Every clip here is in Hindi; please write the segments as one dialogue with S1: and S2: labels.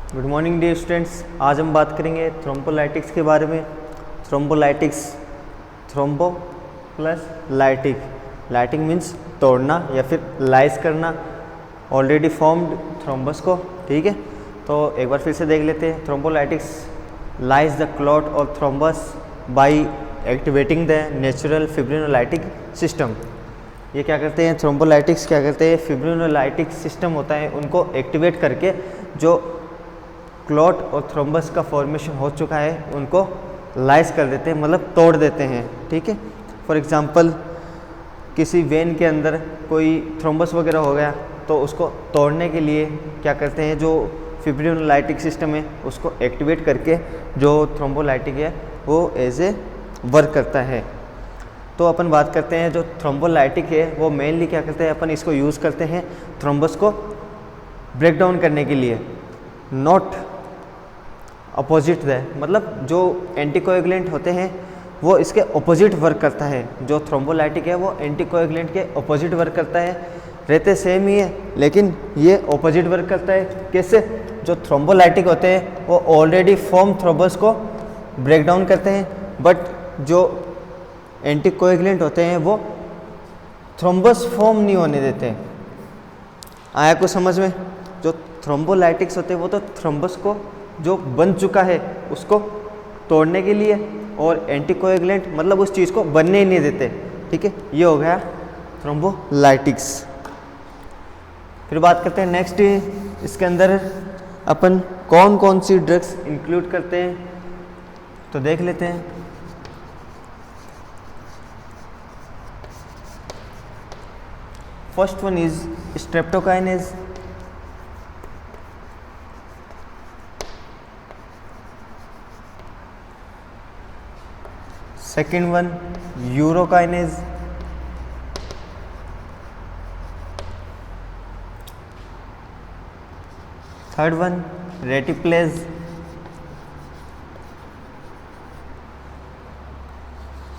S1: Good morning dear students. आज हम बात करेंगे थ्रोम्बोलाइटिक्स के बारे में। Thrombolytics, thrombo plus lytic. Lytic means तोड़ना या फिर लाइस करना ऑलरेडी फॉर्म्ड थ्रोम्बस को। ठीक है, तो एक बार फिर से देख लेते हैं। Thrombolytics lies the clot of thrombus by activating the natural fibrinolytic system. ये क्या करते हैं, थ्रोम्बोलाइटिक्स क्या करते हैं, फिब्रिनोलाइटिक सिस्टम होता है उनको एक्टिवेट करके जो क्लॉट और थ्रोम्बस का फॉर्मेशन हो चुका है उनको लाइस कर देते हैं, मतलब तोड़ देते हैं। ठीक है, फॉर एग्जांपल किसी वेन के अंदर कोई थ्रोम्बस वगैरह हो गया तो उसको तोड़ने के लिए क्या करते हैं, जो फिब्रिनोलाइटिक सिस्टम है उसको एक्टिवेट करके जो थ्रोम्बोलाइटिक है वो एज ए वर्क करता है। तो अपन बात करते हैं जो थ्रोम्बोलाइटिक है वो मेनली क्या करते हैं, अपन इसको यूज़ करते हैं थ्रोम्बस को ब्रेक डाउन करने के लिए, नॉट अपोजिट है। मतलब जो एंटीकोएगुलेंट होते हैं वो इसके अपोजिट वर्क करता है। जो थ्रोम्बोलाइटिक है वो एंटीकोएगुलेंट के अपोजिट वर्क करता है। रहते सेम ही है लेकिन ये अपोजिट वर्क करता है। कैसे? जो थ्रोम्बोलाइटिक होते हैं वो ऑलरेडी फॉर्म थ्रोम्बस को ब्रेक डाउन करते हैं, बट जो एंटीकोएगुलेंट होते हैं वो थ्रोम्बस फॉर्म नहीं होने देते। आया कुछ समझ में? जो थ्रोम्बोलाइटिक्स होते हैं वो तो थ्रोम्बस को जो बन चुका है उसको तोड़ने के लिए, और एंटीकोएगुलेंट मतलब उस चीज़ को बनने ही नहीं देते। ठीक है, ये हो गया थ्रोम्बोलाइटिक्स। फिर बात करते हैं नेक्स्ट, इसके अंदर अपन कौन कौन सी ड्रग्स इंक्लूड करते हैं तो देख लेते हैं। First one is streptokinase, second one urokinase, third one reteplase,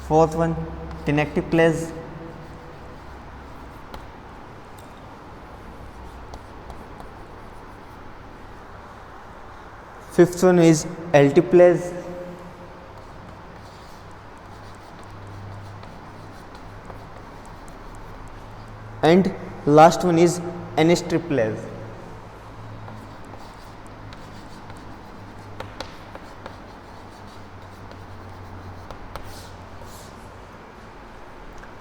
S1: fourth one tenecteplase, fifth one is alteplase, and last one is enistriplase.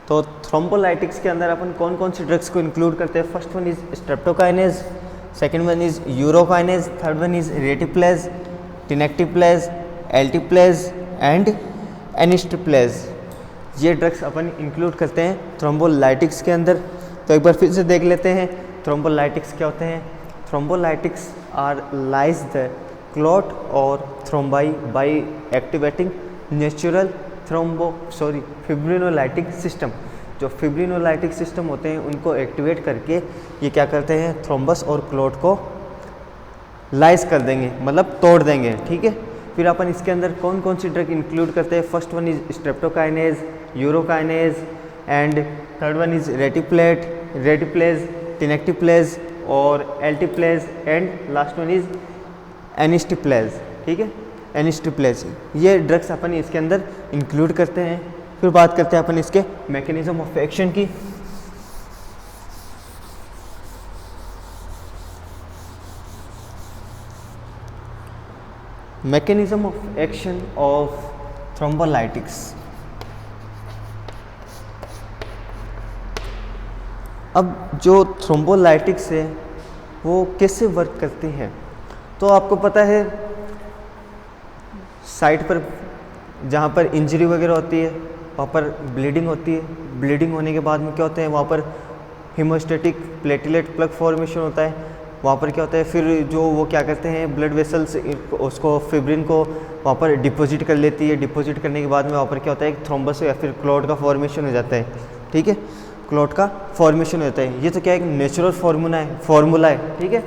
S1: तो थ्रोम्बोलाइटिक्स के अंदर अपन कौन कौन सी ड्रग्स को इंक्लूड करते हैं? First one is streptokinase, second one is urokinase, third one is reteplase, tenecteplase, alteplase and enistriplase. ये ड्रग्स अपन इंक्लूड करते हैं थ्रोम्बोलाइटिक्स के अंदर। तो एक बार फिर से देख लेते हैं थ्रोम्बोलाइटिक्स क्या होते हैं। Thrombolytics are lyse the clot और thrombi by activating natural fibrinolytic system. जो फिब्रिनोलाइटिक सिस्टम होते हैं उनको एक्टिवेट करके ये क्या करते हैं, थ्रोम्बस और क्लॉट को लाइज कर देंगे, मतलब तोड़ देंगे। ठीक है, फिर अपन इसके अंदर कौन कौन सी ड्रग इंक्लूड करते हैं? First one is streptokinase, urokinase and third one is reteplase, tenecteplase और alteplase and last one is enistriplase. ठीक है, एनिस्ट्रिप्लेज। ये ड्रग्स अपन इसके अंदर इंक्लूड करते हैं। फिर बात करते हैं अपन इसके मैकेनिज्म ऑफ एक्शन की। Mechanism of action of thrombolytics. अब जो थ्रोम्बोलाइटिक्स है वो कैसे वर्क करते हैं? तो आपको पता है साइट पर जहाँ पर इंजरी वगैरह होती है वहाँ पर ब्लीडिंग होती है। ब्लीडिंग होने के बाद में क्या होते हैं, वहाँ पर हीमोस्टैटिक प्लेटलेट प्लग फॉर्मेशन होता है। वहाँ पर क्या होता है, फिर जो वो क्या करते हैं, ब्लड वेसल्स उसको फिब्रिन को वहाँ पर डिपॉजिट कर लेती है। डिपॉजिट करने के बाद में वहाँ पर क्या होता है, एक थ्रोम्बस या फिर क्लॉट का फॉर्मेशन हो जाता है। ठीक है, क्लॉट का फॉर्मेशन होता है। ये तो क्या एक नेचुरल फार्मूला है। ठीक है,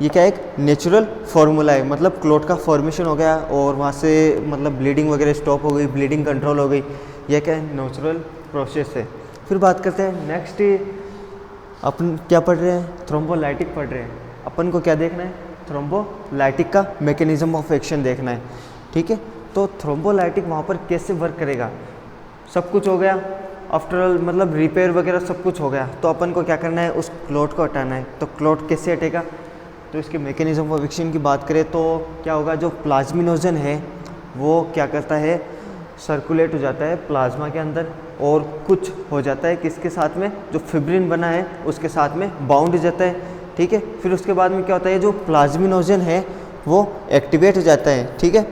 S1: ये क्या एक नेचुरल फार्मूला है, मतलब क्लॉट का फॉर्मेशन हो गया और वहाँ से मतलब ब्लीडिंग वगैरह स्टॉप हो गई, ब्लीडिंग कंट्रोल हो गई। ये क्या है, नेचुरल प्रोसेस है। फिर बात करते हैं नेक्स्ट, अपन क्या पढ़ रहे हैं, थ्रोम्बोलाइटिक पढ़ रहे हैं। अपन को क्या देखना है, थ्रोम्बोलाइटिक का मैकेनिज्म ऑफ एक्शन देखना है, ठीक है। तो थ्रोम्बोलाइटिक वहाँ पर कैसे वर्क करेगा, सब कुछ हो गया आफ्टर ऑल, मतलब रिपेयर वगैरह सब कुछ हो गया, तो अपन को क्या करना है, उस क्लॉट को हटाना है। तो क्लॉट कैसे हटेगा, तो इसके मैकेनिज्म ऑफ एक्शन की बात करें तो क्या होगा, जो प्लाज्मिनोजन है वो क्या करता है, सर्कुलेट हो जाता है प्लाज्मा के अंदर और कुछ हो जाता है किसके साथ में, जो फिब्रिन बना है उसके साथ में बाउंड हो जाता है, ठीक है। फिर उसके बाद में क्या होता है, जो प्लाज्मिनोजन है वो एक्टिवेट हो जाता है, ठीक है।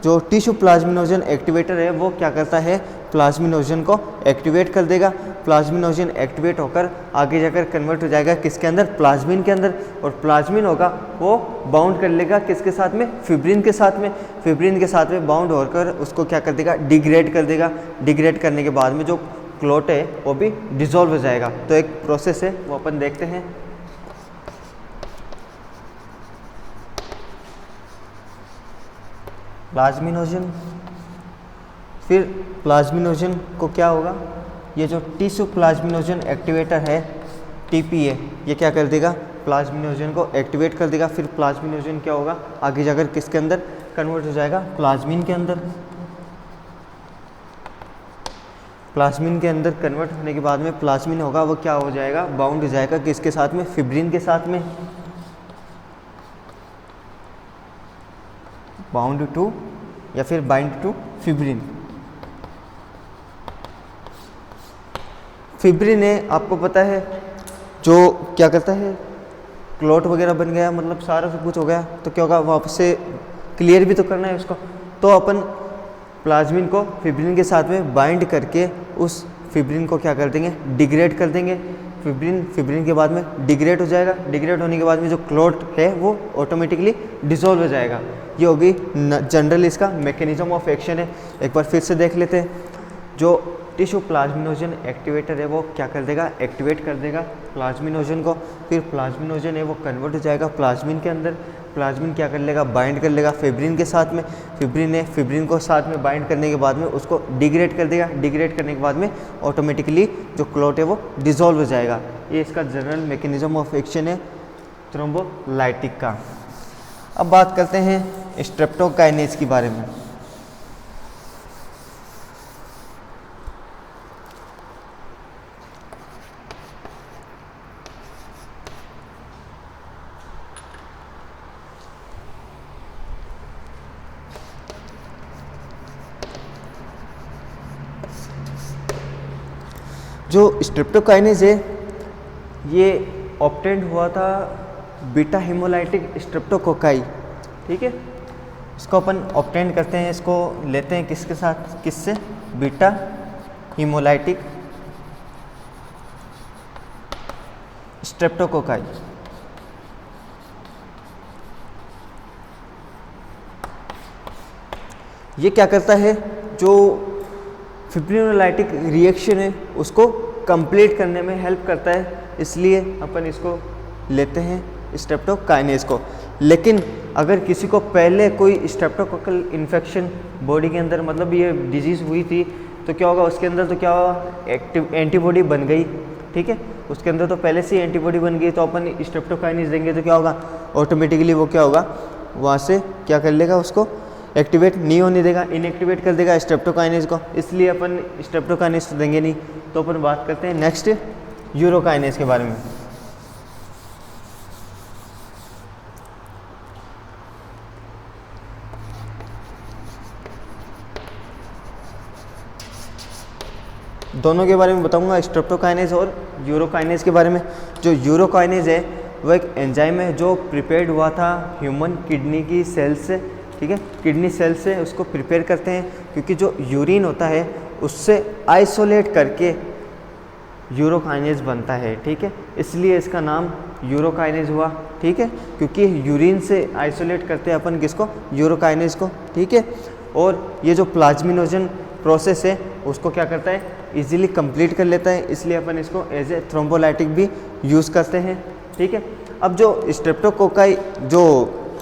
S1: जो टिश्यू प्लाज्मिनोजन एक्टिवेटर है वो क्या करता है, प्लाज्मिनोजन को एक्टिवेट कर देगा। प्लाज्मिनोजन एक्टिवेट होकर आगे जाकर कन्वर्ट हो जाएगा किसके अंदर, प्लाज्मिन के अंदर, और प्लाज्मिन होगा वो बाउंड कर लेगा किसके साथ में, फिब्रिन के साथ में। फिब्रिन के साथ में बाउंड होकर उसको क्या कर देगा, डिग्रेड कर देगा। डिग्रेड करने के बाद में जो क्लॉट है वो भी डिसॉल्व हो जाएगा। तो एक प्रोसेस है वो अपन देखते हैं। प्लाज्मिनोजन, फिर प्लाज्मिनोजन को क्या होगा, ये जो टिश्यू प्लाज्मिनोजन एक्टिवेटर है टीपीए, ये क्या कर देगा, प्लाज्मिनोजन को एक्टिवेट कर देगा। फिर प्लाज्मिनोजन क्या होगा, आगे जाकर किसके अंदर कन्वर्ट हो जाएगा, प्लाज्मिन के अंदर। प्लाज्मिन के अंदर कन्वर्ट होने के बाद में प्लाज्मिन होगा वो क्या हो जाएगा, बाउंड हो जाएगा किसके साथ में, फिब्रिन के साथ में, बाउंड टू या फिर बाइंड टू फिब्रिन। फिब्रिन है आपको पता है जो क्या करता है, क्लॉट वगैरह बन गया, मतलब सारा सब कुछ हो गया, तो क्या होगा, वापस से क्लियर भी तो करना है उसको। तो अपन प्लाज्मिन को फिब्रिन के साथ में बाइंड करके उस फिब्रिन को क्या कर देंगे, डिग्रेड कर देंगे। फिब्रिन के बाद में डिग्रेड हो जाएगा। डिग्रेड होने के बाद में जो क्लॉट है वो ऑटोमेटिकली डिसॉल्व हो जाएगा। ये होगी जनरल इसका मैकेनिज्म ऑफ एक्शन है। एक बार फिर से देख लेते हैं। जो टिश्यू प्लाज्मिनोजन एक्टिवेटर है वो क्या कर देगा, एक्टिवेट कर देगा प्लाज्मिनोजन को। फिर प्लाज्मिनोजन है वो कन्वर्ट हो जाएगा प्लाज्मिन के अंदर। प्लाज्मिन क्या कर लेगा, बाइंड कर लेगा फिब्रिन के साथ में। फिब्रिन है, फिब्रिन को साथ में बाइंड करने के बाद में उसको डिग्रेड कर देगा। डिग्रेड करने के बाद में ऑटोमेटिकली जो क्लॉट है वो डिसॉल्व हो जाएगा। ये इसका जनरल मैकेनिज्म ऑफ एक्शन है थ्रोम्बोलाइटिक का। अब बात करते हैं स्ट्रेप्टोकाइनेज के बारे में। जो स्ट्रेप्टोकाइनेज है ये ऑब्टेंड हुआ था बीटा हेमोलाइटिक स्ट्रेप्टोकोकाई, ठीक है। इसको अपन ऑब्टेंड करते हैं, इसको लेते हैं किसके साथ, किससे, बीटा हेमोलाइटिक स्ट्रेप्टोकोकाई। ये क्या करता है, जो फिब्रिनोलाइटिक रिएक्शन है उसको कंप्लीट करने में हेल्प करता है, इसलिए अपन इसको लेते हैं स्ट्रेप्टोकाइनेज को। लेकिन अगर किसी को पहले कोई स्ट्रेप्टोकोकल इन्फेक्शन बॉडी के अंदर, मतलब ये डिजीज़ हुई थी, तो क्या होगा उसके अंदर, तो क्या होगा, एक्टिव एंटीबॉडी बन गई, ठीक है। उसके अंदर तो पहले से एंटीबॉडी बन गई, तो अपन स्ट्रेप्टोकाइनेज देंगे तो क्या होगा, ऑटोमेटिकली वो क्या होगा, वहाँ से क्या कर लेगा, उसको एक्टिवेट नहीं होने देगा, इनएक्टिवेट कर देगा स्ट्रेप्टोकाइनेज को। इसलिए अपन स्ट्रेप्टोकाइनेज तो देंगे नहीं। तो अपन बात करते हैं नेक्स्ट यूरोकाइनेज के बारे में। दोनों के बारे में बताऊंगा, स्ट्रेप्टोकाइनेज और यूरोकाइनेज के बारे में। जो यूरोकाइनेज है वो एक एंजाइम है जो प्रिपेयर्ड हुआ था ह्यूमन किडनी की सेल से, ठीक है। किडनी सेल से उसको प्रिपेयर करते हैं, क्योंकि जो यूरिन होता है उससे आइसोलेट करके यूरोकाइनेज बनता है, ठीक है। इसलिए इसका नाम यूरोकाइनेज हुआ, ठीक है, क्योंकि यूरिन से आइसोलेट करते हैं अपन किसको, यूरोकाइनेज को, ठीक है। और ये जो प्लाज्मिनोजन प्रोसेस है उसको क्या करता है, इजीली कंप्लीट कर लेता है, इसलिए अपन इसको एज ए थ्रोम्बोलाइटिक भी यूज़ करते हैं, ठीक है। अब जो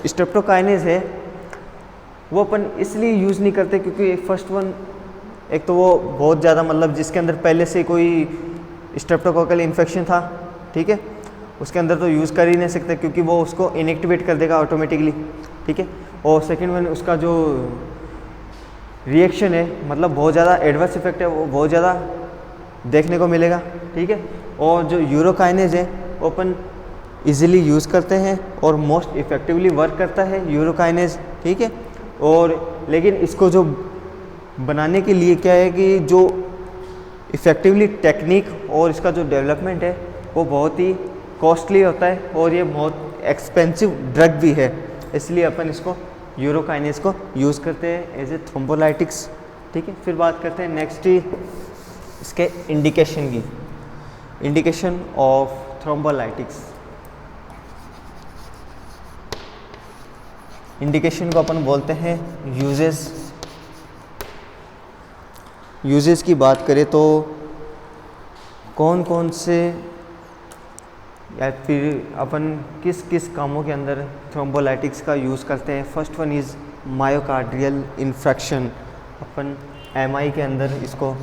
S1: स्ट्रेप्टोकाइनेज है वो अपन इसलिए यूज़ नहीं करते क्योंकि फर्स्ट वन, एक तो वो बहुत ज़्यादा, मतलब जिसके अंदर पहले से कोई स्ट्रेप्टोकोकल इन्फेक्शन था, ठीक है, उसके अंदर तो यूज़ कर ही नहीं सकते क्योंकि वो उसको इनएक्टिवेट कर देगा ऑटोमेटिकली, ठीक है। और सेकेंड वन, उसका जो रिएक्शन है मतलब बहुत ज़्यादा एडवर्स इफेक्ट है, वो बहुत ज़्यादा देखने को मिलेगा, ठीक है। और जो यूरोकाइनेज है वो अपन इजीली यूज़ करते हैं और मोस्ट इफेक्टिवली वर्क करता है यूरोकाइनेज, ठीक है। और लेकिन इसको जो बनाने के लिए क्या है कि जो इफ़ेक्टिवली टेक्निक और इसका जो डेवलपमेंट है वो बहुत ही कॉस्टली होता है और ये बहुत एक्सपेंसिव ड्रग भी है, इसलिए अपन इसको यूरोकाइनेज को यूज़ करते हैं एज ए थ्रोम्बोलाइटिक्स, ठीक है। फिर बात करते हैं नेक्स्ट इसके इंडिकेशन की, इंडिकेशन ऑफ थ्रोम्बोलाइटिक्स। इंडिकेशन को अपन बोलते हैं यूजेस। यूजेस की बात करें तो कौन कौन से या फिर अपन किस किस कामों के अंदर थ्रोम्बोलाइटिक्स का यूज़ करते हैं। First one is myocardial infection, upon MI के अंदर इसको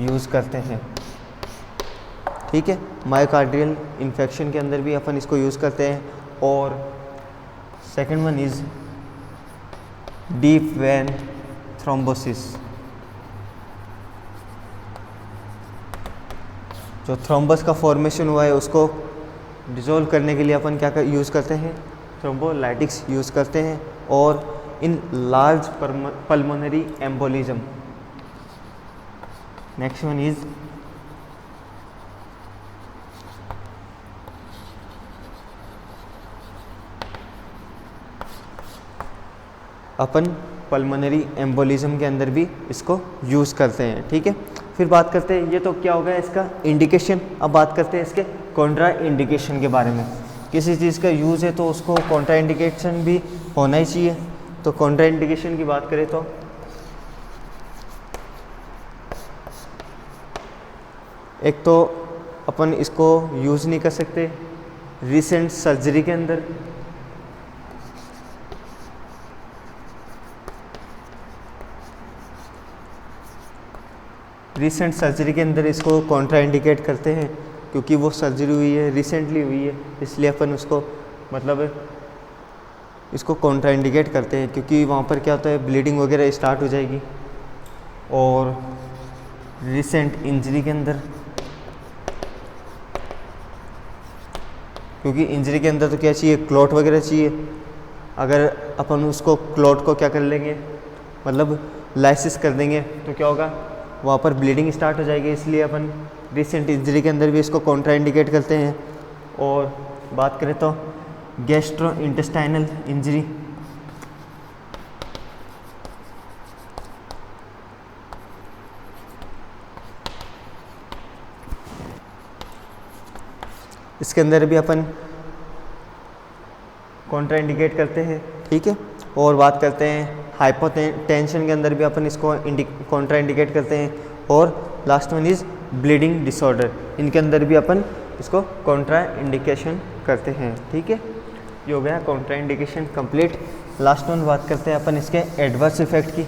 S1: यूज़ करते हैं, ठीक है। मायोकार्डियल इन्फेक्शन के अंदर भी अपन इसको यूज़ करते हैं। और second one is deep vein thrombosis, जो थ्रोम्बस का फॉर्मेशन हुआ है उसको डिसॉल्व करने के लिए अपन क्या यूज़ करते हैं, थ्रोम्बोलाइटिक्स यूज़ करते हैं। और in large pulmonary embolism. Next one is upon pulmonary embolism के अंदर भी इसको यूज़ करते हैं, ठीक है। फिर बात करते हैं, ये तो क्या होगा इसका इंडिकेशन। अब बात करते हैं इसके कॉन्ट्रा इंडिकेशन के बारे में। किसी चीज़ का यूज़ है तो उसको कॉन्ट्रा इंडिकेशन भी होना ही चाहिए। तो कॉन्ट्रा इंडिकेशन की बात करें तो एक तो अपन इसको यूज़ नहीं कर सकते रिसेंट सर्जरी के अंदर, रिसेंट सर्जरी के अंदर इसको कॉन्ट्रा इंडिकेट करते हैं क्योंकि वो सर्जरी हुई है, रिसेंटली हुई है, इसलिए अपन उसको मतलब इसको कॉन्ट्रा इंडिकेट करते हैं क्योंकि वहाँ पर क्या होता है ब्लीडिंग वगैरह स्टार्ट हो जाएगी। और रिसेंट इंजरी के अंदर, क्योंकि इंजरी के अंदर तो क्या चाहिए, क्लॉट वगैरह चाहिए। अगर अपन उसको क्लॉट को क्या कर लेंगे मतलब लाइसिस कर देंगे तो क्या होगा, वहाँ पर ब्लीडिंग स्टार्ट हो जाएगी, इसलिए अपन रिसेंट इंजरी के अंदर भी इसको कॉन्ट्रा इंडिकेट करते हैं। और बात करें तो गैस्ट्रो इंटेस्टाइनल इंजरी, इसके अंदर भी अपन कॉन्ट्रा इंडिकेट करते हैं, ठीक है। और बात करते हैं हाइपोटेंशन के अंदर भी अपन इसको कॉन्ट्रा इंडिकेट करते हैं। और last one is bleeding disorder, इनके अंदर भी अपन इसको कॉन्ट्रा इंडिकेशन करते हैं, ठीक है। ये हो गया Contra indication complete. Last one बात करते हैं अपन इसके एडवर्स इफेक्ट की।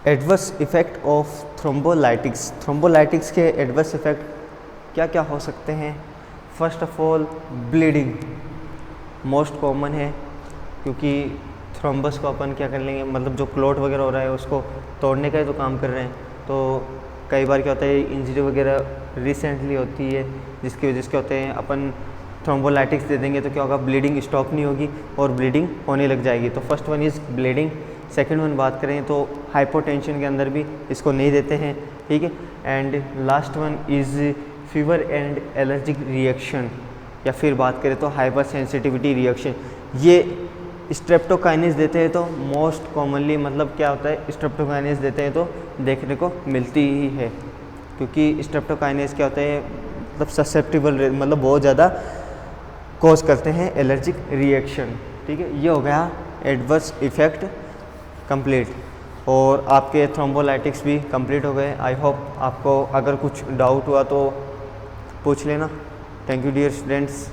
S1: Adverse effect of thrombolytics. Thrombolytics के एडवर्स इफ़ेक्ट क्या क्या हो सकते हैं। First of all bleeding most common है क्योंकि थ्रोम्बस को अपन क्या कर लेंगे मतलब जो क्लॉट वगैरह हो रहा है उसको तोड़ने का ही तो काम कर रहे हैं। तो कई बार क्या होता है इंजरी वगैरह रिसेंटली होती है जिसकी वजह से क्या होते हैं अपन थ्रोम्बोलाइटिक्स दे देंगे तो क्या होगा ब्लीडिंग स्टॉप नहीं होगी और ब्लीडिंग होने लग जाएगी। तो first one is bleeding. Second one बात करें तो हाइपोटेंशन के अंदर भी इसको नहीं देते हैं, ठीक है। And last one is fever and allergic reaction, या फिर बात करें तो हाइपर सेंसिटिविटी रिएक्शन। ये स्ट्रेप्टोकाइनेस देते हैं तो मोस्ट कॉमनली मतलब क्या होता है स्ट्रेप्टोकाइनेस देते हैं तो देखने को मिलती ही है क्योंकि स्ट्रेप्टोकाइनेस क्या होता है मतलब ससेप्टिबल मतलब बहुत ज़्यादा कॉज करते हैं एलर्जिक रिएक्शन, ठीक है। ये हो गया एडवर्स इफ़ेक्ट कंप्लीट और आपके थ्रोम्बोलाइटिक्स भी कंप्लीट हो गए। आई होप आपको अगर कुछ डाउट हुआ तो पूछ लेना। Thank you dear students.